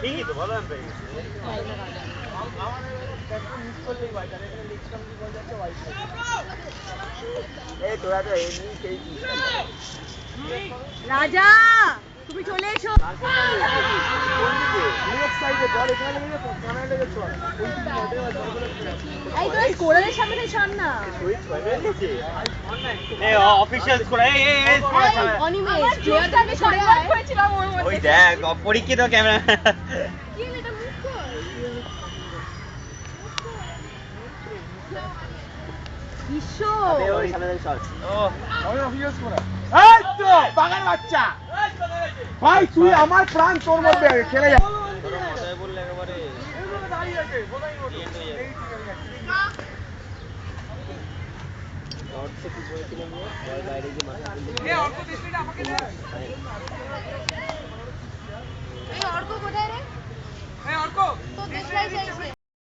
ঠিকই তো ভালো রাজা তুমি চলে এসো। কোরালের সামনে ছাড় না। ওই দেখ অপরিচিত ক্যামেরা। ভাই তুই আমার প্রাণ তোর মধ্যে খেলে যা। অর্ক কোথায় রে? অর্ক তো দেশলাই চাইছি।